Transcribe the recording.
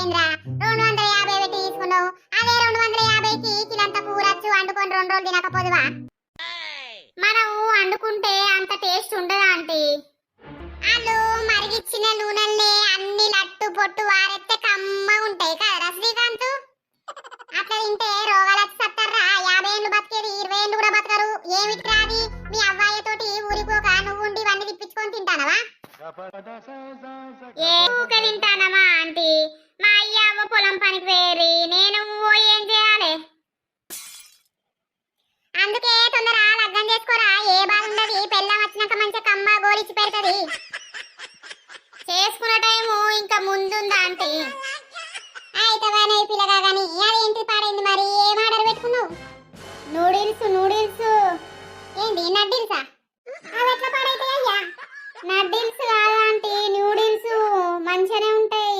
ఏంద్రా 250 పెట్టి తీసుకున్నావు అదే 250కి కిలంత కూరచ్చు వండుకొని 2 రోజులు తినకపోదువా మనం వండుకుంటే అంత టేస్ట్ ఉండదా ఆంటీ వాళ్ళు మరిగిచ్చిన నూనెల్ని అన్ని లట్టు పొట్టు వారెత్తే కమ్మగా ఉంటాయి కదా శ్రీకాంత్ అట్లా తింటే రోగాలు వచ్చి సత్తారా 50 ఏళ్ళు బతికేది 20 ఏళ్ళు కూడా బతకరు ఏమిటి రాది మీ అవ్వాయితోటి ఊరిపోక నువ్వు ఉండి ఇవన్నీ తిప్పించుకొని తింటానవా ఏ ఊక తింటానమా ఆంటీ మా అయ్యవ్వ పొలం పనికి వేరి నేను ఏం చేయాలి అందుకే తొందర లగ్గం చేసుకోరా ఏ బాధ ఉండదు పెళ్ళం వచ్చినాక మంచిగా కమ్మ గోలిచ్చి పెడుతుంది చేసుకున్న టైము ఇంకా ముందుందా ఆంటీ అయితేనే పిల్లగా కానీ అదేంటి పాడైంది మరి ఏం ఆర్డర్ పెట్టుకున్నావు నూడిల్స్ ఏంటి నడ్డిల్సా అవి ఎట్లా పాడైతాయి అయ్యా నడ్డిల్స్ కాదా ఆంటీ నూడిల్స్ మంచిగానే ఉంటాయి